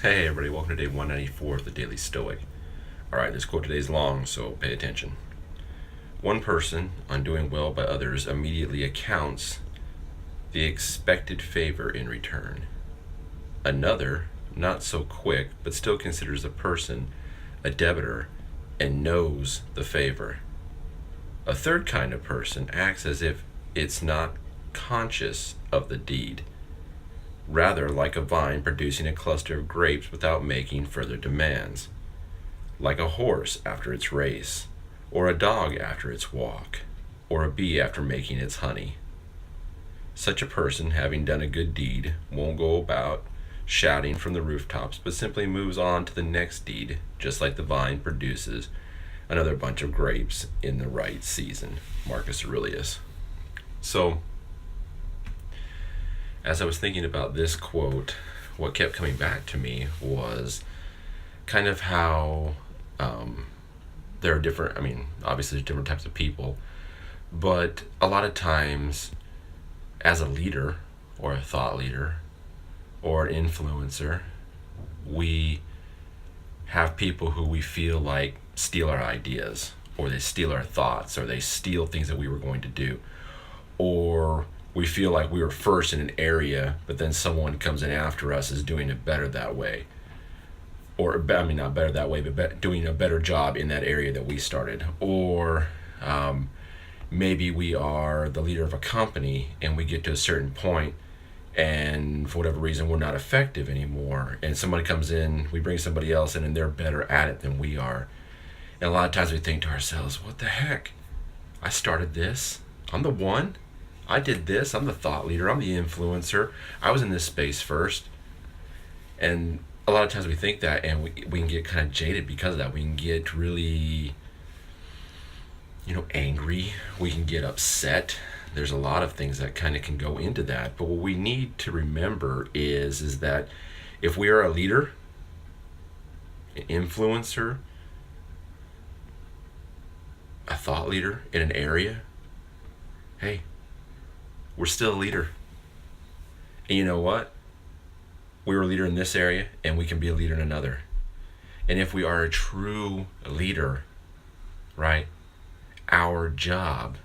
Hey everybody, welcome to day 194 of the Daily Stoic. Alright, this quote today is long, so pay attention. One person, on doing well by others, immediately accounts the expected favor in return. Another, not so quick, but still considers the person a debtor and knows the favor. A third kind of person acts as if it's not conscious of the deed, rather like a vine producing a cluster of grapes without making further demands, like a horse after its race, or a dog after its walk, or a bee after making its honey. Such a person, having done a good deed, won't go about shouting from the rooftops, but simply moves on to the next deed, just like the vine produces another bunch of grapes in the right season. Marcus Aurelius. So, as I was thinking about this quote, what kept coming back to me was kind of how there are different, obviously there's different types of people, but a lot of times as a leader or a thought leader or an influencer, we have people who we feel like steal our ideas, or they steal our thoughts, or they steal things that we were going to do, or we feel like we were first in an area, but then someone comes in after us is doing it better that way. Or, not better that way, but doing a better job in that area that we started. Or maybe we are the leader of a company and we get to a certain point and for whatever reason we're not effective anymore. And somebody comes in, we bring somebody else in and they're better at it than we are. And a lot of times we think to ourselves, what the heck? I started this. I'm the one. I did this. I'm the thought leader. I'm the influencer. I was in this space first. And a lot of times we think that, and we can get kind of jaded because of that. We can get really, angry. We can get upset. There's a lot of things that kind of can go into that. But what we need to remember is that if we are a leader, an influencer, a thought leader in an area, hey, we're still a leader. And you know what? We were a leader in this area and we can be a leader in another. And if we are a true leader, right, our job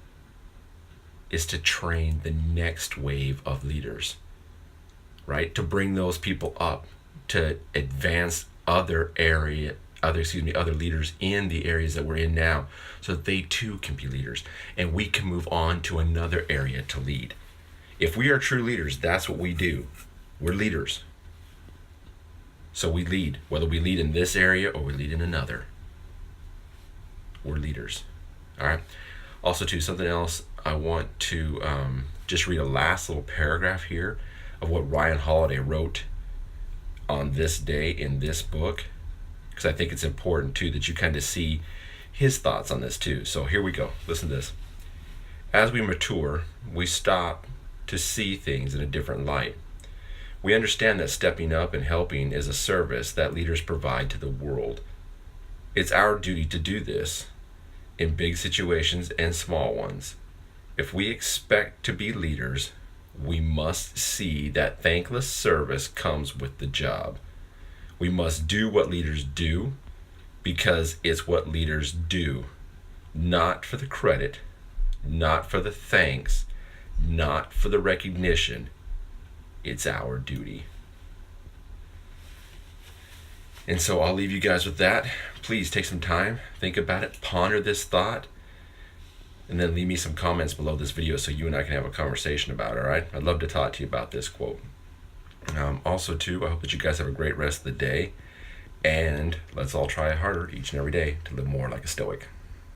is to train the next wave of leaders, right? To bring those people up, to advance other leaders in the areas that we're in now, so that they too can be leaders and we can move on to another area to lead. If we are true leaders, that's what we do. We're leaders. So we lead, whether we lead in this area or we lead in another. We're leaders. All right. Also, too, something else, I want to just read a last little paragraph here of what Ryan Holiday wrote on this day in this book, because I think it's important too that you kind of see his thoughts on this too. So here we go. Listen to this. As we mature, we stop to see things in a different light. We understand that stepping up and helping is a service that leaders provide to the world. It's our duty to do this in big situations and small ones. If we expect to be leaders, we must see that thankless service comes with the job. We must do what leaders do because it's what leaders do, not for the credit, not for the thanks, not for the recognition. It's our duty. And so I'll leave you guys with that. Please take some time, think about it, ponder this thought, and then leave me some comments below this video so you and I can have a conversation about it, all right? I'd love to talk to you about this quote. Also, too, I hope that you guys have a great rest of the day, and let's all try harder each and every day to live more like a Stoic.